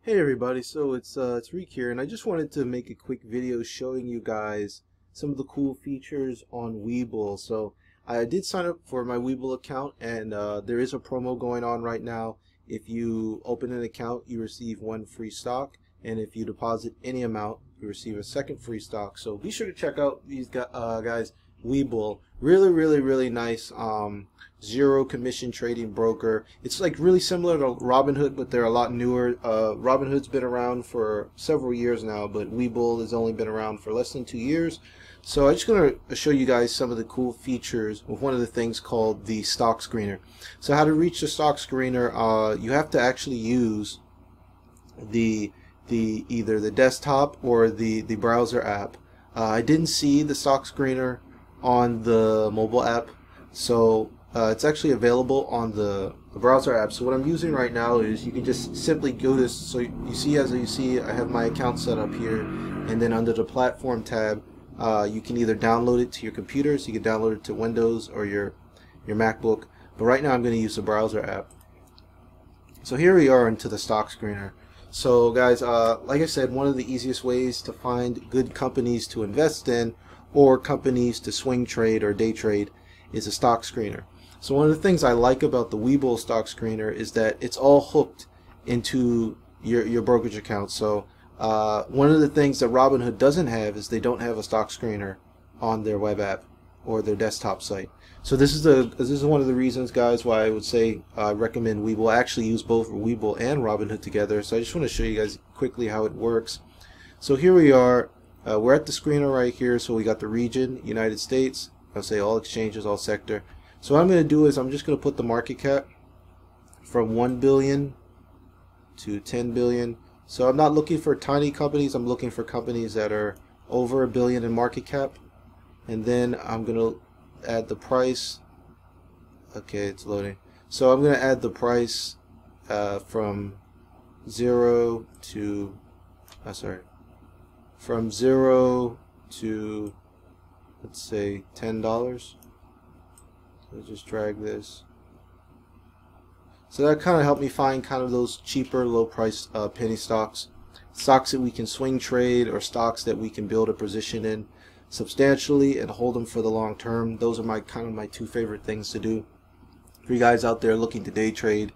Hey everybody, so it's Reek here, and I just wanted to make a quick video showing you guys some of the cool features on Webull. So I did sign up for my Webull account, and there is a promo going on right now. If you open an account, you receive one free stock, and if you deposit any amount, you receive a second free stock. So be sure to check out these guys, Webull. Really nice. Zero commission trading broker. It's like really similar to Robinhood, but they're a lot newer. Robinhood's been around for several years now, but Webull has only been around for less than 2 years. So I'm just going to show you guys some of the cool features of one of the things called the stock screener. So how to reach the stock screener, you have to actually use the either the desktop or the browser app. I didn't see the stock screener on the mobile app, so it's actually available on the browser app. So what I'm using right now is you can just simply go to, so you see, as you see, I have my account set up here, and then under the platform tab, you can either download it to your computer, so you can download it to Windows or your MacBook, but right now I'm going to use the browser app. So here we are into the stock screener. So guys, like I said, one of the easiest ways to find good companies to invest in or companies to swing trade or day trade is a stock screener. So one of the things I like about the Webull stock screener is that it's all hooked into your brokerage account. So one of the things that Robinhood doesn't have is they don't have a stock screener on their web app or their desktop site. So this is one of the reasons, guys, why I would say I recommend Webull. I actually use both Webull and Robinhood together. So I just want to show you guys quickly how it works. So here we are. We're at the screener right here. So we got the region, United States. I'll say all exchanges, all sector. So what I'm going to do is I'm just going to put the market cap from 1 billion to 10 billion. So I'm not looking for tiny companies. I'm looking for companies that are over $1 billion in market cap. And then I'm going to add the price. Okay, it's loading. So I'm going to add the price from 0 to from 0 to, let's say, $10. So just drag this. So that kind of helped me find kind of those cheaper, low price penny stocks that we can swing trade, or stocks that we can build a position in substantially and hold them for the long term. Those are my my two favorite things to do. For you guys out there looking to day trade,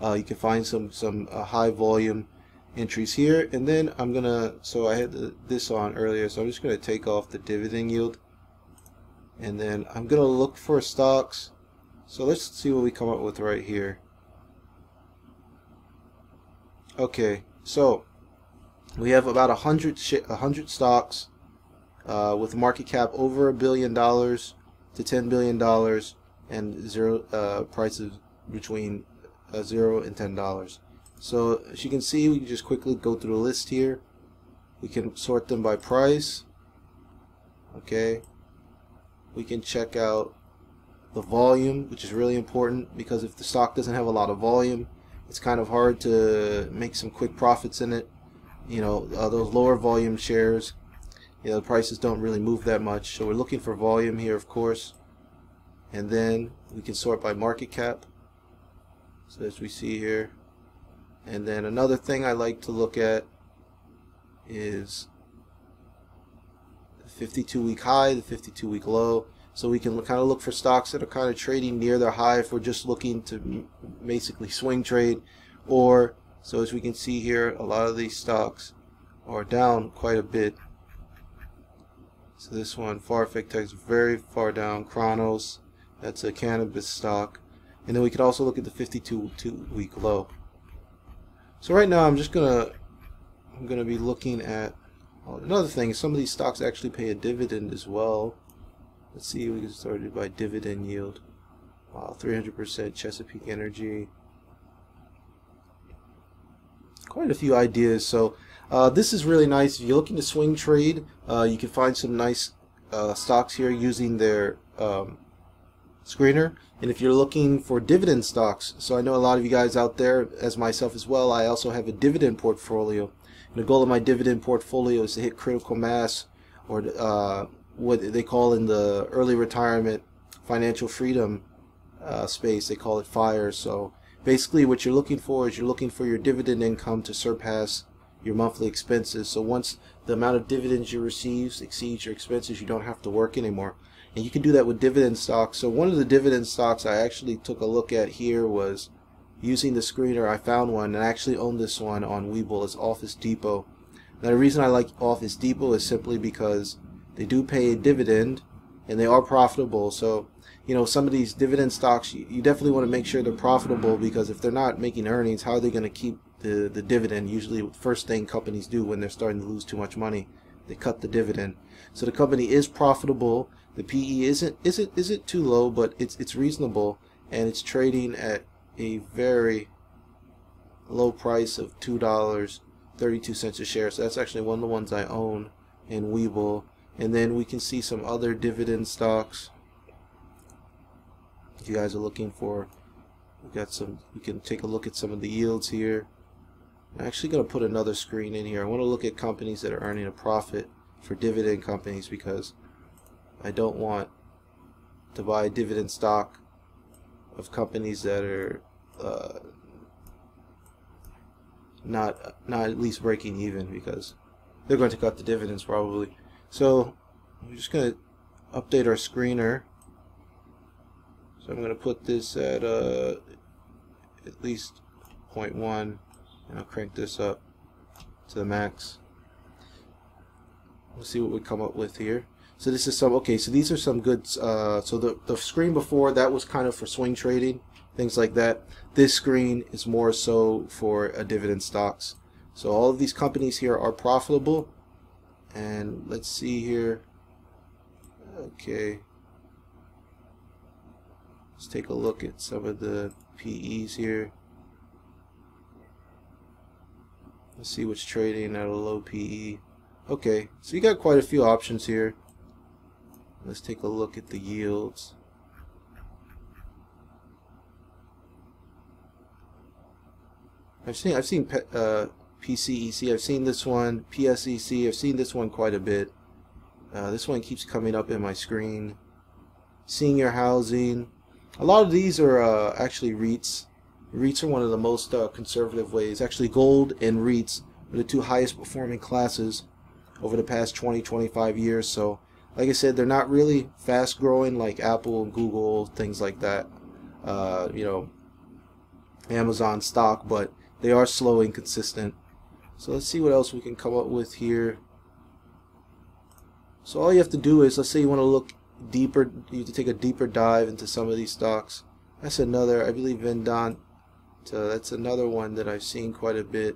you can find some high volume entries here. And then I'm gonna, so I had this on earlier, so I'm just gonna take off the dividend yield, and then I'm gonna look for stocks. So let's see what we come up with right here. Okay, so we have about 100 stocks with a market cap over $1 billion to $10 billion, and zero prices between $0 and $10. So as you can see, we can just quickly go through the list here. We can sort them by price. Okay, we can check out the volume, which is really important, because if the stock doesn't have a lot of volume, it's kind of hard to make some quick profits in it. You know, those lower volume shares, you know, the prices don't really move that much. So we're looking for volume here, of course, and then we can sort by market cap, so as we see here. And then another thing I like to look at is the 52-week high, the 52-week low. So we can kind of look for stocks that are kind of trading near their high if we're just looking to basically swing trade. Or, so as we can see here, a lot of these stocks are down quite a bit. So this one, Farfetch, is very far down. Chronos, that's a cannabis stock. And then we can also look at the 52-week low. So right now I'm gonna be looking at another thing. Some of these stocks actually pay a dividend as well. Let's see, we can start it by dividend yield. 300% Chesapeake Energy. Quite a few ideas. So this is really nice. If you're looking to swing trade, you can find some nice stocks here using their screener. And if you're looking for dividend stocks, so I know a lot of you guys out there, as myself as well, I also have a dividend portfolio. And the goal of my dividend portfolio is to hit critical mass, or what they call in the early retirement financial freedom space, they call it FIRE. So basically what you're looking for is you're looking for your dividend income to surpass your monthly expenses. So once the amount of dividends you receive exceeds your expenses, you don't have to work anymore. And you can do that with dividend stocks. So one of the dividend stocks I actually took a look at here was, using the screener, I found one, and I actually own this one on Webull. It's Office Depot. Now the reason I like Office Depot is simply because they do pay a dividend and they are profitable. So you know, some of these dividend stocks, you definitely want to make sure they're profitable, because if they're not making earnings, how are they going to keep the dividend? Usually the first thing companies do when they're starting to lose too much money, they cut the dividend. So the company is profitable. The PE isn't too low, but it's reasonable, and it's trading at a very low price of $2.32 a share. So that's actually one of the ones I own in Webull. And then we can see some other dividend stocks. If you guys are looking for, we got some. We can take a look at some of the yields here. I'm actually going to put another screen in here. I want to look at companies that are earning a profit for dividend companies, because I don't want to buy a dividend stock of companies that are not at least breaking even, because they're going to cut the dividends probably. So we're just going to update our screener. So I'm going to put this at least 0.1, and I'll crank this up to the max. We'll see what we come up with here. So this is some, okay, so these are some good, so the screen before, that was kind of for swing trading, things like that. This screen is more so for dividend stocks. So all of these companies here are profitable. And let's see here. Okay. Let's take a look at some of the PEs here. Let's see what's trading at a low PE. Okay, so you got quite a few options here. Let's take a look at the yields. I've seen PCEC. I've seen this one. PSEC. I've seen this one quite a bit. This one keeps coming up in my screen. Senior housing. A lot of these are actually REITs. REITs are one of the most conservative ways. Actually, gold and REITs are the two highest performing classes over the past 20-25 years. So like I said, they're not really fast growing like Apple and Google, things like that, you know, Amazon stock, but they are slow and consistent. So let's see what else we can come up with here. So all you have to do is, let's say you want to look deeper, you have to take a deeper dive into some of these stocks. That's another, I believe, Vendant. That's another one that I've seen quite a bit.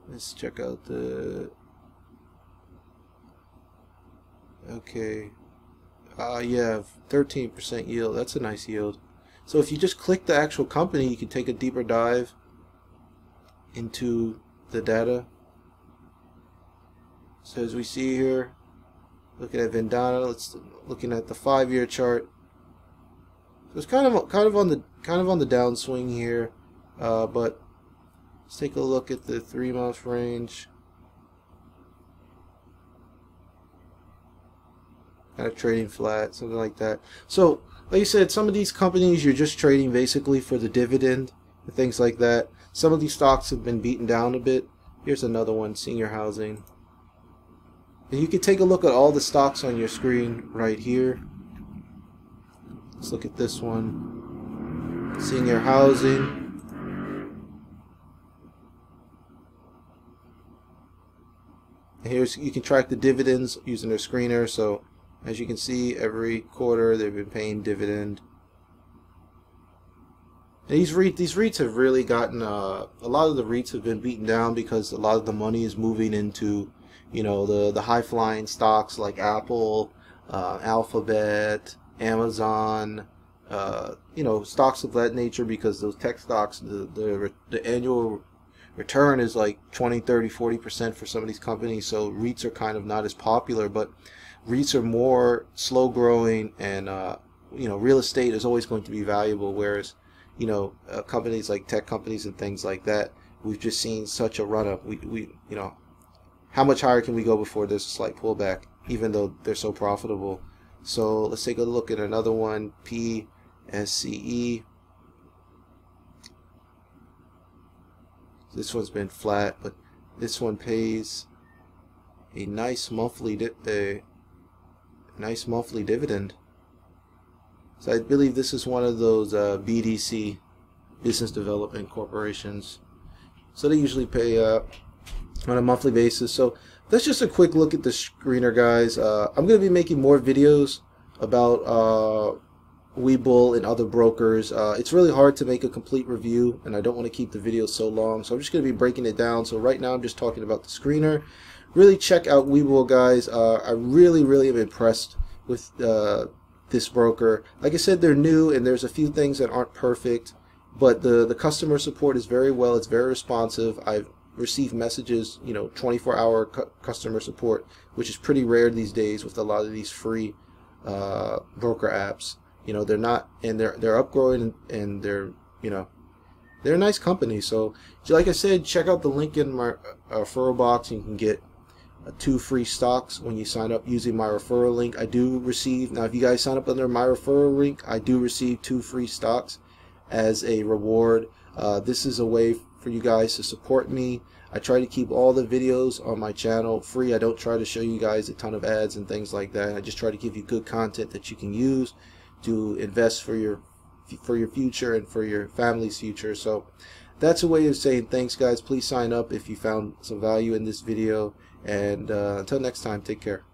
Let's check out the, okay, yeah, 13% yield. That's a nice yield. So if you just click the actual company, you can take a deeper dive into the data. So as we see here, looking at Vendana, let's looking at the 5-year chart. So it's kind of on the downswing here, but let's take a look at the 3-month range. Kind of trading flat, something like that. So like you said, some of these companies you're just trading basically for the dividend and things like that. Some of these stocks have been beaten down a bit. Here's another one, senior housing. And you can take a look at all the stocks on your screen right here. Let's look at this one, senior housing. And here's, you can track the dividends using their screener. So as you can see, every quarter they've been paying dividend. And these REITs have really gotten, a lot of the REITs have been beaten down because a lot of the money is moving into, you know, the high-flying stocks like Apple, Alphabet, Amazon, you know, stocks of that nature, because those tech stocks, the annual return is like 20, 30, 40% for some of these companies. So REITs are kind of not as popular, but REITs are more slow growing, and you know, real estate is always going to be valuable, whereas, you know, companies like tech companies and things like that, we've just seen such a run up. We you know, how much higher can we go before there's a slight pullback, even though they're so profitable? So let's take a look at another one, SCE. This one's been flat, but this one pays a nice monthly dividend. So I believe this is one of those BDC, business development corporations. So they usually pay on a monthly basis. So that's just a quick look at the screener, guys. I'm going to be making more videos about Webull and other brokers. It's really hard to make a complete review, and I don't want to keep the video so long, so I'm just going to be breaking it down. So right now I'm just talking about the screener. Really check out Webull, guys. I really am impressed with this broker. Like I said, they're new and there's a few things that aren't perfect, but the customer support is very well. It's very responsive. I've received messages, 24-hour customer support, which is pretty rare these days with a lot of these free broker apps. They're not, and they're upgrowing, and they're they're a nice company. So like I said, check out the link in my referral box. You can get 2 free stocks when you sign up using my referral link. I do receive, now if you guys sign up under my referral link, I do receive 2 free stocks as a reward. This is a way for you guys to support me. I try to keep all the videos on my channel free. I don't try to show you guys a ton of ads and things like that. I just try to give you good content that you can use to invest for your future and for your family's future. So that's a way of saying thanks, guys. Please sign up if you found some value in this video, and until next time, take care.